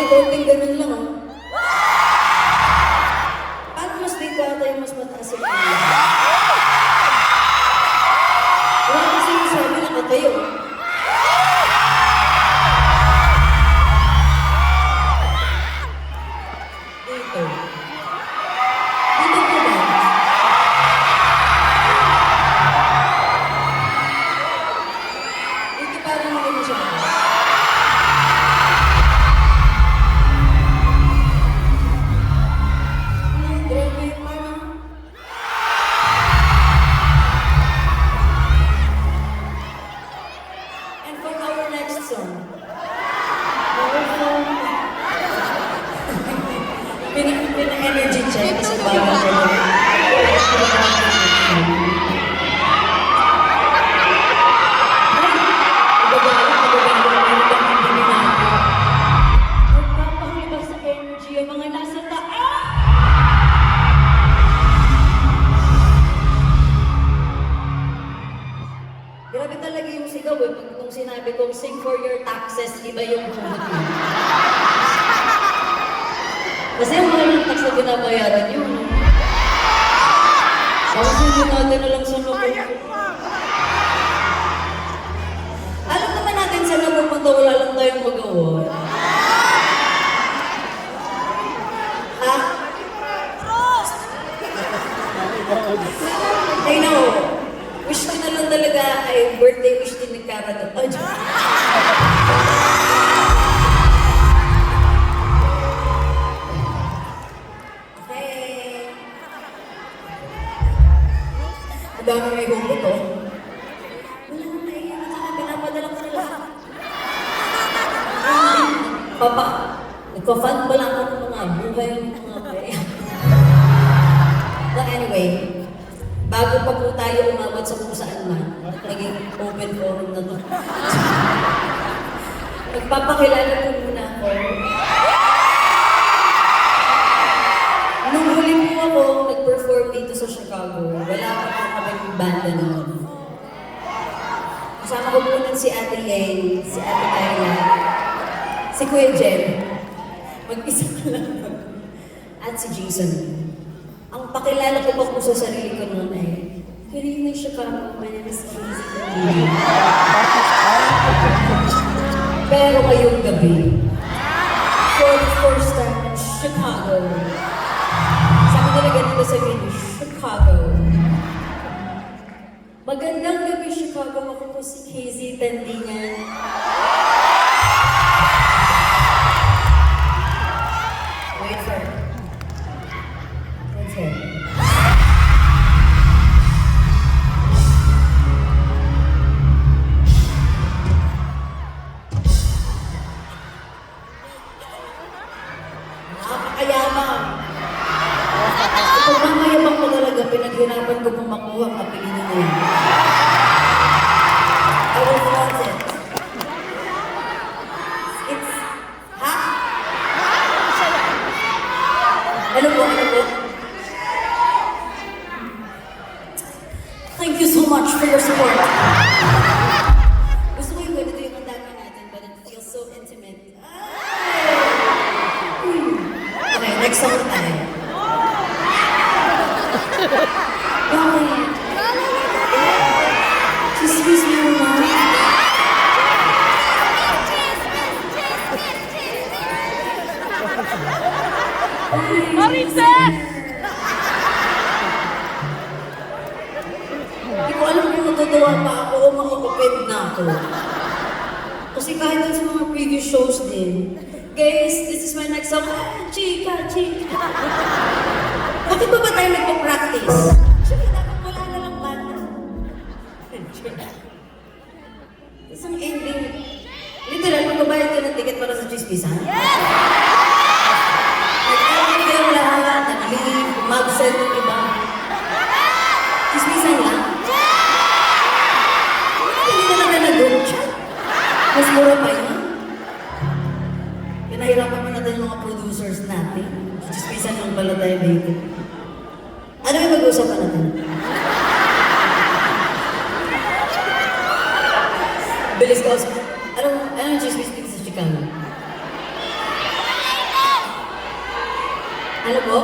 konting ganun lang, oh. Paano mas dito ata yung mas mataas yung kanila? Wala kasi yung sabi nakatayo. Dito. Dito po ba? Dito parang hindi siya. Pina-energy check kasi bago ko. Magpapakilabas sa energy ang mga nasa taas! Grabe talaga yung sigaw eh. Pag nung sinabi kong sing for your taxes, iba yung humot mo. Kasi yung mga ng tax na binabayaran yun. Kasi hindi natin alam saan mapupunta. Alam naman natin saan mapupunta, wala lang tayong magawa. Ha? Ay no, wish ko na lang talaga ay birthday wish din nagkakaroon. Dami may hugot, oh. Wala nang naiyan at saka pinapadala ko na lahat. Papa, nagpa-fund pa lang ako ng mga buhay ng mga kaya. But anyway, bago pa po tayo umabot sa kung saan man, naging open forum na to. Nagpapakilala ko muna ako. Nung huli po ako nag-perform dito sa Chicago, wala pa po kaming banda noon. Kasama ko po nun si Ate Lay, si Ate Kayla, si Kuya Jem, mag-isa ka lang nun, at si Jason. Ang pakilala ko pa po sa sarili ko noon ay, good evening Chicago, my name is Casey. Pero ngayong gabi, for the first time in Chicago, sabi nila ganito sa video, Chicago. Magandang gabi, Chicago. Ako po si Casey Tandingan. Wait for it. Let's hear it. Nakakayamang. Kung mamayabang ko talaga, pinaghirapan ko pong makuha ang apelido na yun. I will flaunt it. It's, ha? Ano po, ano po? Thank you so much for your support. Gusto ko yung ganito yung andama natin, but it feels so intimate. Okay, next song tayo. Bakit? Excuse me muna. Marites! Hindi ko alam kung natutuwa pa ako o makakupid na ako. Kasi kahit dun sa mga previous shows din, guys, this is my next song. Chika, chika. Bakit ba tayo nagpa-practice? Actually, dapat wala na lang banda. Isang ending. Literal, magbabayad ka ng ticket para sa chismisan? Yes! Nag-ending kayo lahat, nag-leave, mag-send ng iba. Chismisan lang? Hindi na lang nag-group chat. Mas mura pa yun. Pinahirapan pa natin yung mga producers natin. Chismisan lang pala tayo dito. Ano yung mag-uusapan natin? Bilis ka usap. Anong chismis dito sa Chicago? Ano po?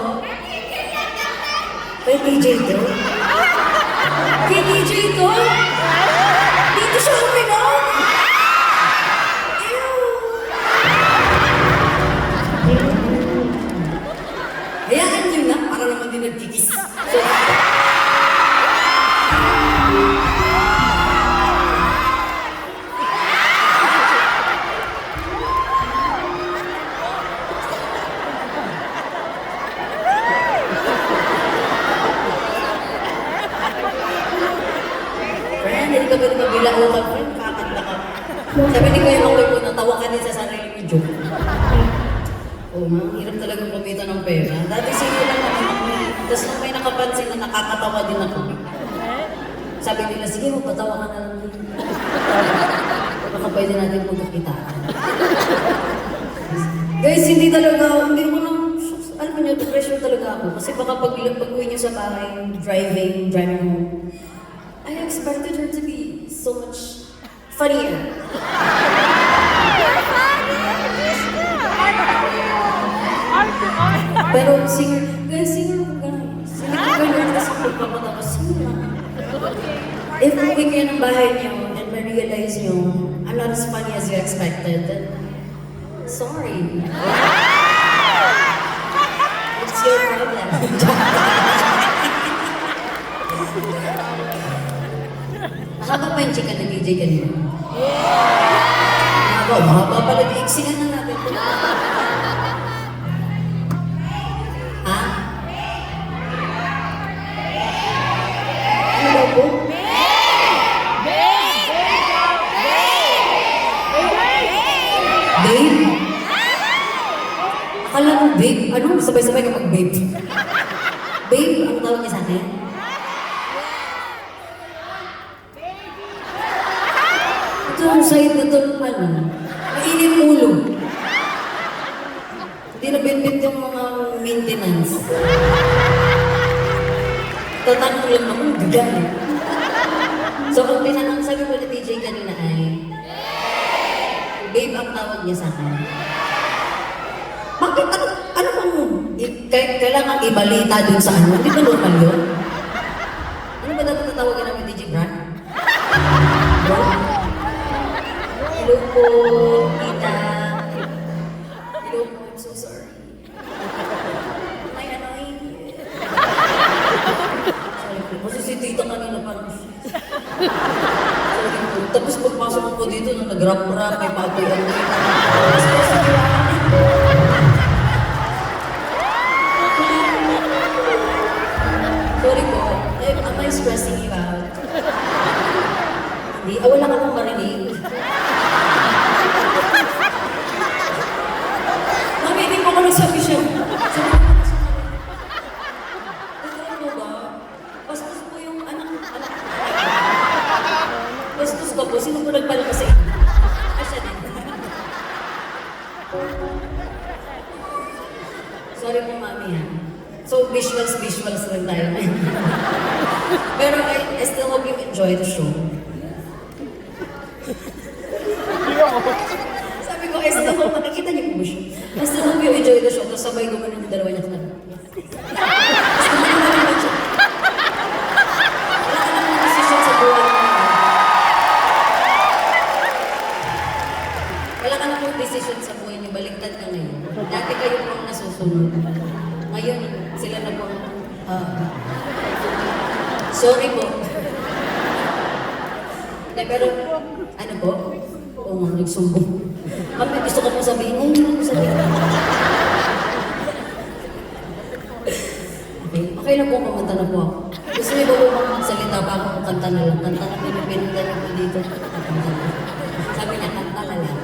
Kay DJ to? Kay DJ to? Dito siya uminom? Hayaan nyo na, para naman din nagkikis. So, friend, hindi ka ba di mabila o ka, friend? Kakanta ka. Sabi ni Kuya Makoy po, natawa ka din sa sarili mo, joke. Oo nga, hirap talagang kumita ng pera. Dati sige lang naman ako. Tapos nung may nakapansin na nakakatawa din ako. Sabi nila, sige, magpatawa ka na lang din. Baka pwede natin magkakitaan. Guys, hindi ko lang, alam mo niyo, depression talaga ako. Kasi baka pag-uwi niyo sa bahay, driving home, I expected her to be so much funnier. Pero singer ako guys. Singer ako ganun kasi pagpapatapos singer. If uwi kayo ng bahay niyo and ma-realize niyo, I'm not as funny as you expected, then sorry. It's your problem. Mahaba pa yung chika ng DJ kanina. Mahaba pala. Iksingan na natin. Ha? Ano daw po? Babe? Akala mo babe? Ano? Sabay-sabay ka mag-babe. Babe, ang tawag niya sa akin? Ito ang side na ito, mainit ulo. Hindi na bit-bit yung mga maintenance. Tatanong lang ako, gagal. So, kung tinanong, sabi ko na DJ kanina ay, babe ang tawag niya sa akin. Bakit? Ano bang kailangan ibalita dun sa ano? Hindi ba normal yun? Ano ba dapat tatawagan namin DJ Brad? Bro? Hello po, tita. Hello po, I'm so sorry. May annoying you. Sorry po. Kasi si tita kanina parang sorry po. Tapos pagpasok ko dito nung nag-rap-rap, may patoy-an mo. Sorry po. Am I stressing you out? Hindi. Wala ka pong marinig. Mami, hindi po ako nagsabi siya. Sabi ko na siya. Ito ba? Bastos po yung anak. Bastos ka po. Sino po nagpala kasi? Ay, siya din. Sorry po, mami ha. So, visuals lang tayo. Pero I still hope you enjoy the show. Sabi ko, I still hope, makikita niyo po siya. I still hope you enjoy the show. Tapos sabay gumanon yung dalawa niya. Tapos gumanon naman siya. Wala ka namang decision sa buhay mo. Wala ka namang decision sa buhay niyo. Baliktad ka ngayon. Dati kayo pong nasusunod. Ngayon, sila na po. Sorry po. Pero, ano po? Oo nga, nagsumbong. Mami, gusto ko pong sabihin. Oo, hindi ko sabihin. Okay lang po, kumanta na po ako. Gusto niyo ba po bang magsalita pa ako? Kanta na lang. Kanta na pinipinda niyo po dito. Kanta na lang. Sabi niya, kanta na lang.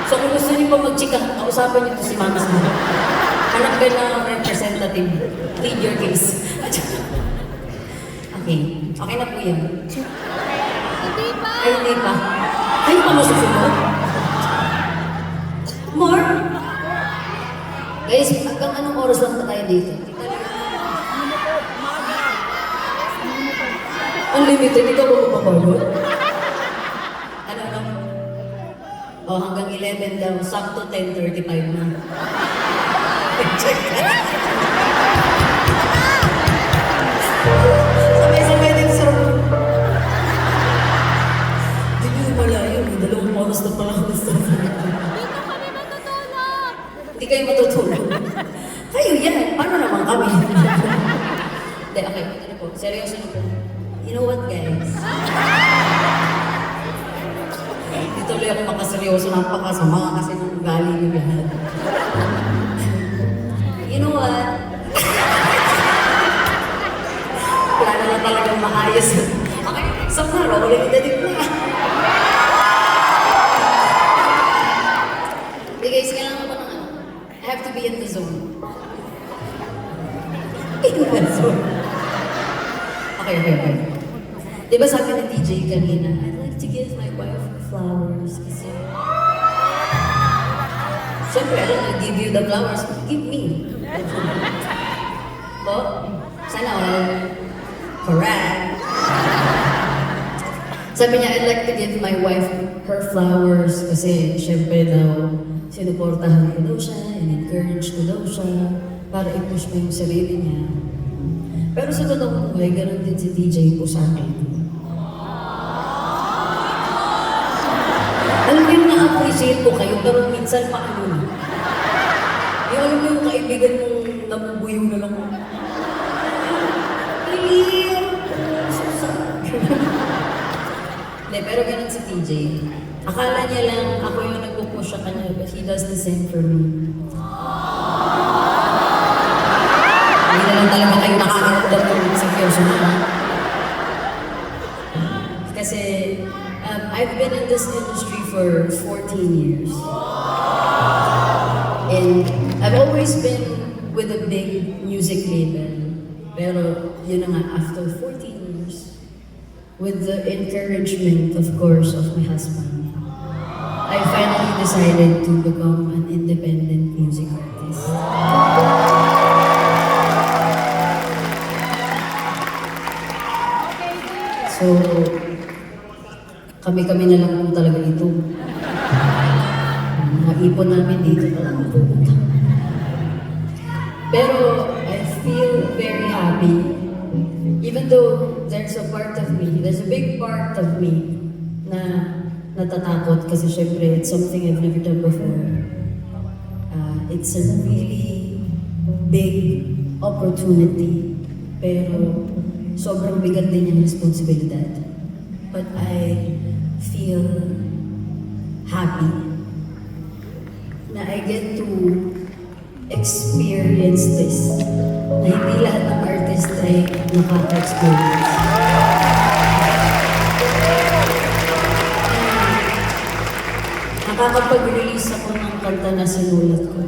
So kung gusto niyo po mag-chika, kausapan niyo po si Mama Sam. Hanap ka na representative. Plead your case. Okay. Okay na po yan. Ay, hindi pa. Kayo pa masusunod? More? Guys, hanggang anong oras lang na tayo dito? Unlimited, ikaw ba mapapagod? Ano? Oh, hanggang 11 daw. Sakto 10:35 na. Sabay-sabay din sa room. Hindi nyo malayo. May 2 oras na pala ako sa Hindi kayo matutulog. Kayo yan. Paano naman kami? Hindi, okay. Ano po? Seryoso na po. You know what, guys? Hindi tuloy ako makaseryoso. Napakasama kasi ng ugali niyo lahat. You know what? Wala na lang talagang maayos. Okay, isang araw, ulit din na. Hey guys, kailangan ba ng ano? I have to be in the zone. In the zone. Okay. Di ba sabi ni DJ kanina, I'd like to give my wife flowers kasi... Siyempre, I don't want to give you the flowers, give me. Po? Sana all. Correct. Sabi niya, I'd like to give my wife her flowers kasi siyempre daw, sinuportahan ko daw siya, and-encourage ko daw siya para i-push mo yung sarili niya. Pero sa totoong buhay, ganun din si DJ po sa akin. Alam mo yung na-appreciate ko kayo, pero minsan paano. Yung alam mo yung kaibigan mong nabubuyo na lang. Hindi, pero ganun si TJ. Akala niya lang ako yung nagpupush sa kanya, but he does the same for me. Hindi na lang talaga kayo nakakaramdam ng seryoso na lang. Kasi, I've been in this industry for 14 years. And I've always been with a big music label. Pero yun na nga, after 14 years, with the encouragement, of course, of my husband, I finally decided to become an independent music artist. So, kami-kami na lang po talaga ito. Mga ipon namin dito na lang pupunta. Pero I feel very happy. Even though there's a part of me, there's a big part of me na natatakot kasi syempre it's something I've never done before. It's a really big opportunity. Pero sobrang bigat din yung responsibilidad. But I feel happy na I get to experience this. Na hindi lahat ng artist ay nakaka-experience. Nakakapag-release ako ng kanta na sinulat ko.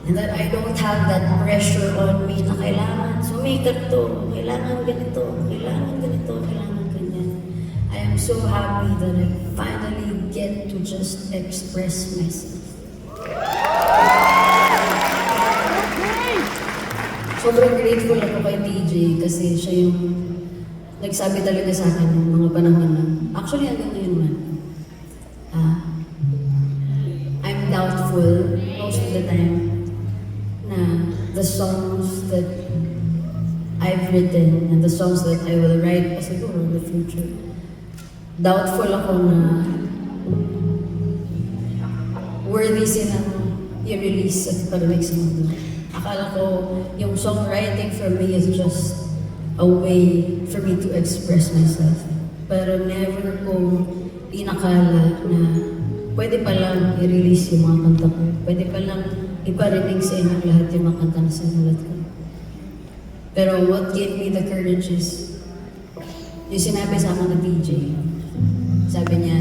And that I don't have that pressure on me na kailangan sumikat to, kailangan ganito, kailangan ganito, kailangan ganyan. I am so happy that I finally get to just express myself. Sobrang grateful ako kay TJ kasi siya yung nagsabi talaga sa akin ng mga panahon na, actually hanggang ngayon man, ah, I'm doubtful most of the time na the songs that I've written and the songs that I will write pa siguro in the future. Doubtful ako na worthy silang i-release at parinig sa mundo. Akala ko yung songwriting for me is just a way for me to express myself. Pero never ko inakala na pwede pa lang i-release yung mga kanta ko. Pwede pa lang iparinig sa inyong lahat yung mga kanta na sinulat ko. Pero what gave me the courage is yung sinabi sa akin ng DJ. Sabi niya,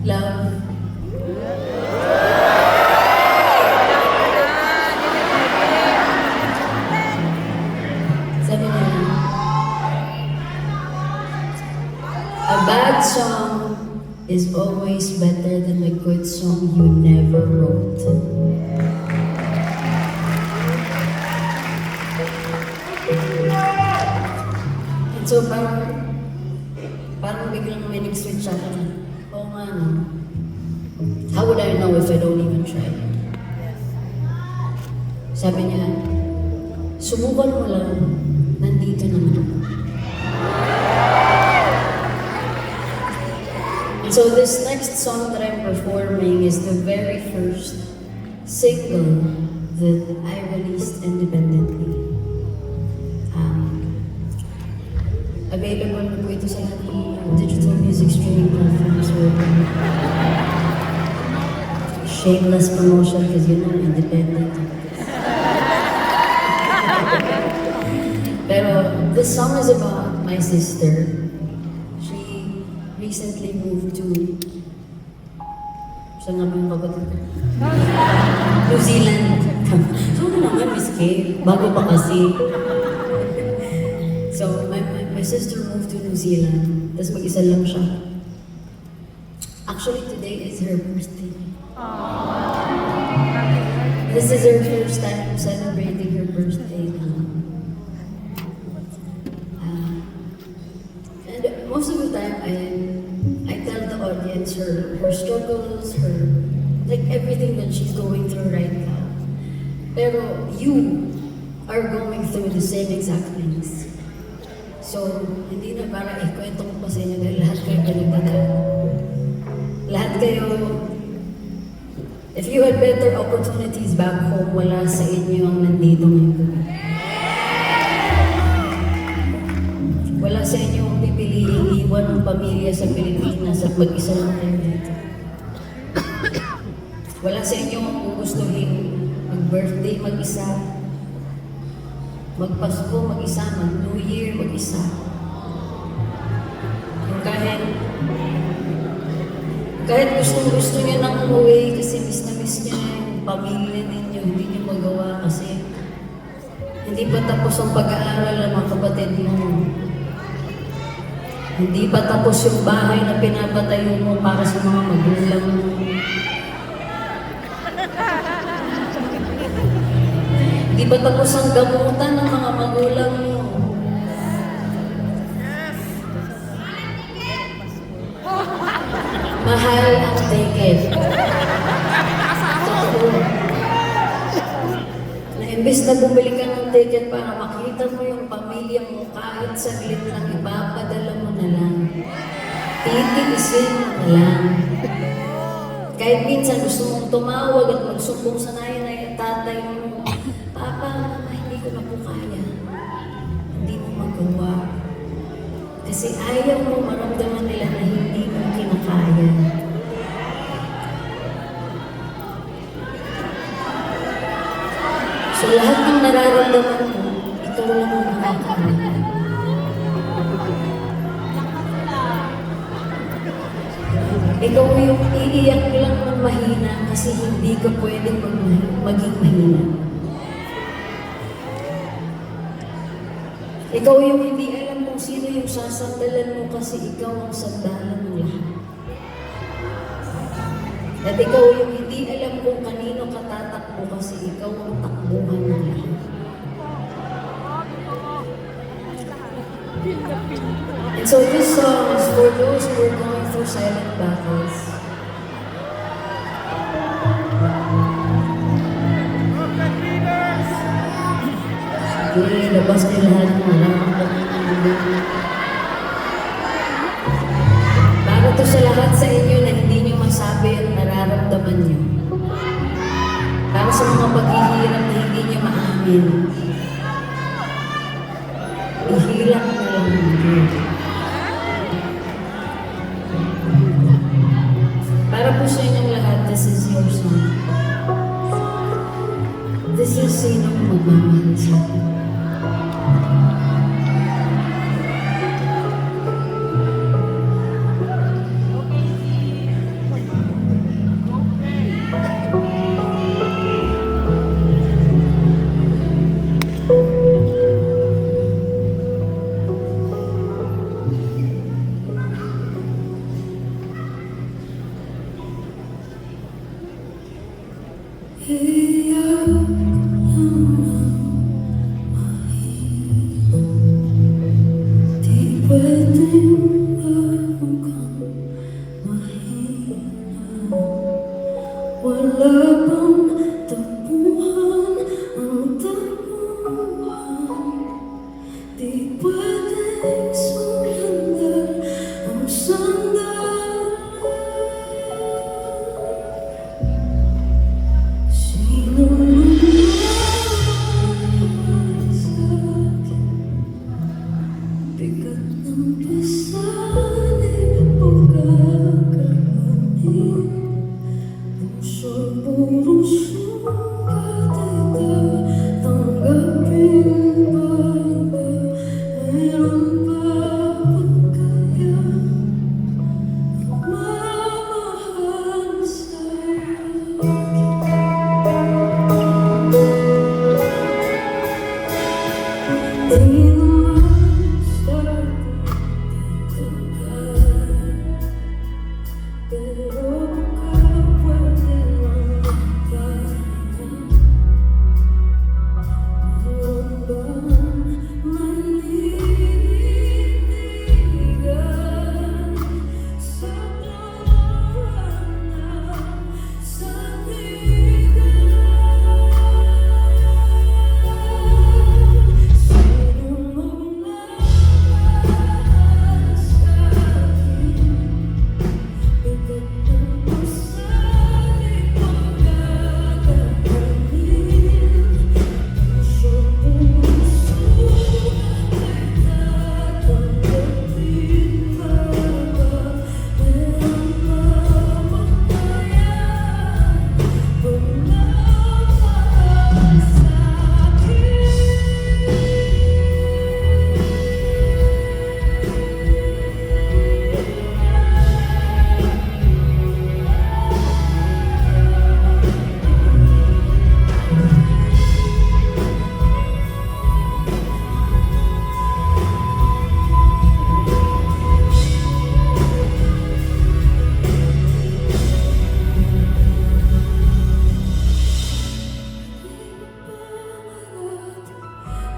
love, sabi niya, a bad song is always better than a good song you never wrote. And so parang biglang may nag-switch ako na, oo nga no, how would I know if I don't even try? Sabi niya, subukan mo lang, nandito naman ako. And so this next song that I'm performing is the very first single that I released independently. Available na po ito sa lahat ng digital music streaming platforms. So, shameless promotion because you know, independent. Pero this song is about my sister. She recently moved to... Saan nga ba yung kapatid ko? New Zealand. So naman, Miss Kay. Bago pa kasi. So, my sister moved to New Zealand. Tapos mag-isa lang siya. Actually, today is her birthday. This is her first time celebrating her birthday. And most of the time, I tell the audience her struggles, like everything that she's going through right now. Pero you are going through the same exact things. So, hindi na para ikwento ko pa sa inyo dahil lahat kayo pinagdadaan. Lahat kayo, if you had better opportunities back home, wala sa inyo ang nandito ngayon. Wala sa inyo ang pipiliing iwan ng pamilya sa Pilipinas at mag-isa lang kayo dito. Wala sa inyo ang gugustuhin mag-birthday mag-isa, mag-Pasko mag-isa, mag-New Year mag-isa. Kahit gustong-gusto niyo nang umuwi kasi miss na miss niyo yung pamilya ninyo, hindi niyo magawa kasi hindi pa tapos ang pag-aaral ng mga kapatid mo. Hindi pa tapos yung bahay na pinapatayo mo para sa mga magulang mo. Hindi pa tapos ang gamutan ng mga magulang mo. Mahal ang ticket. Totoo. Na imbes na bumili ka ng ticket para makita mo yung pamilya mo kahit saglit lang, ipapadala mo na lang. Titiisin mo na lang. Kahit minsan gusto mong tumawag at magsumbong sa nanay at tatay mo, Papa, Mama, hindi ko na po kaya. Hindi mo magawa. Kasi ayaw mo maramdaman nila na hindi mo kinakaya. So lahat ng nararamdaman mo, ikaw lang ang nakakaalam. Ikaw yung iiyak lang ng mahina kasi hindi ka pwedeng maging mahina. Ikaw yung hindi alam kung sino yung sasandalan mo kasi ikaw ang sandalan ng lahat. At ikaw yung hindi alam kung kanino ka tatakbo kasi ikaw ang takbuhan ng lahat. And so this song is for those who are going through silent battles. Hindi, labas niyo lahat ng nararamdaman niyo. Para to sa lahat sa inyo na hindi niyo masabi ang nararamdaman niyo. Para sa mga paghihirap na hindi niyo maamin. Ihirap na lang niyo. Para po sa inyong lahat, this is your song. This is Sinong Magmamahal sa akin. Wala bang tapuhan ang tapuhan? Di pwedeng sumandal ang sandal. Sino naman sa'kin? Bigat ng pasanin pagkakamanin. Puro sugat ito, tanggapin ba ba? Meron ba pagkaya mamahal sa'yo? Di naman sa'yo pero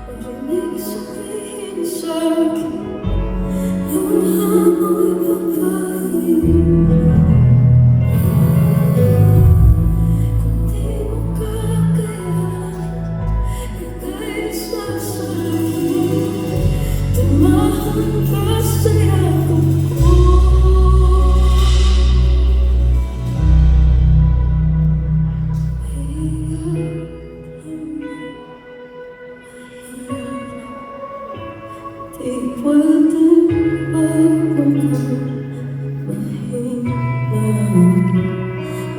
Parinig sabihin sa'kin yung amoy babae. Kung di mo kakayanin, ika'y sasabihin. Tumahan ka sa yakap ko. Di pwedeng magmahal,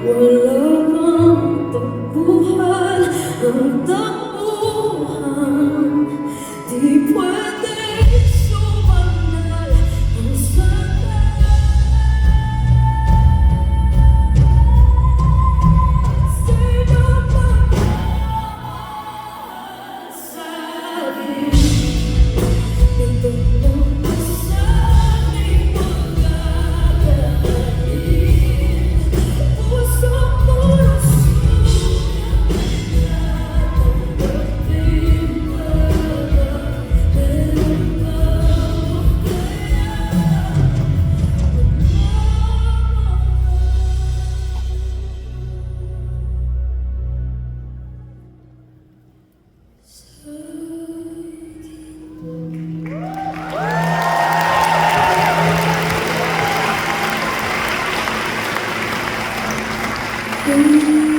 wala bang takbuhan ang takbuhan. Di pwedeng sumandal ang sandal. Sino magmamahal sa'kin? Ito ang pasaning pagkakamanin. Puso ko na sugat. Thank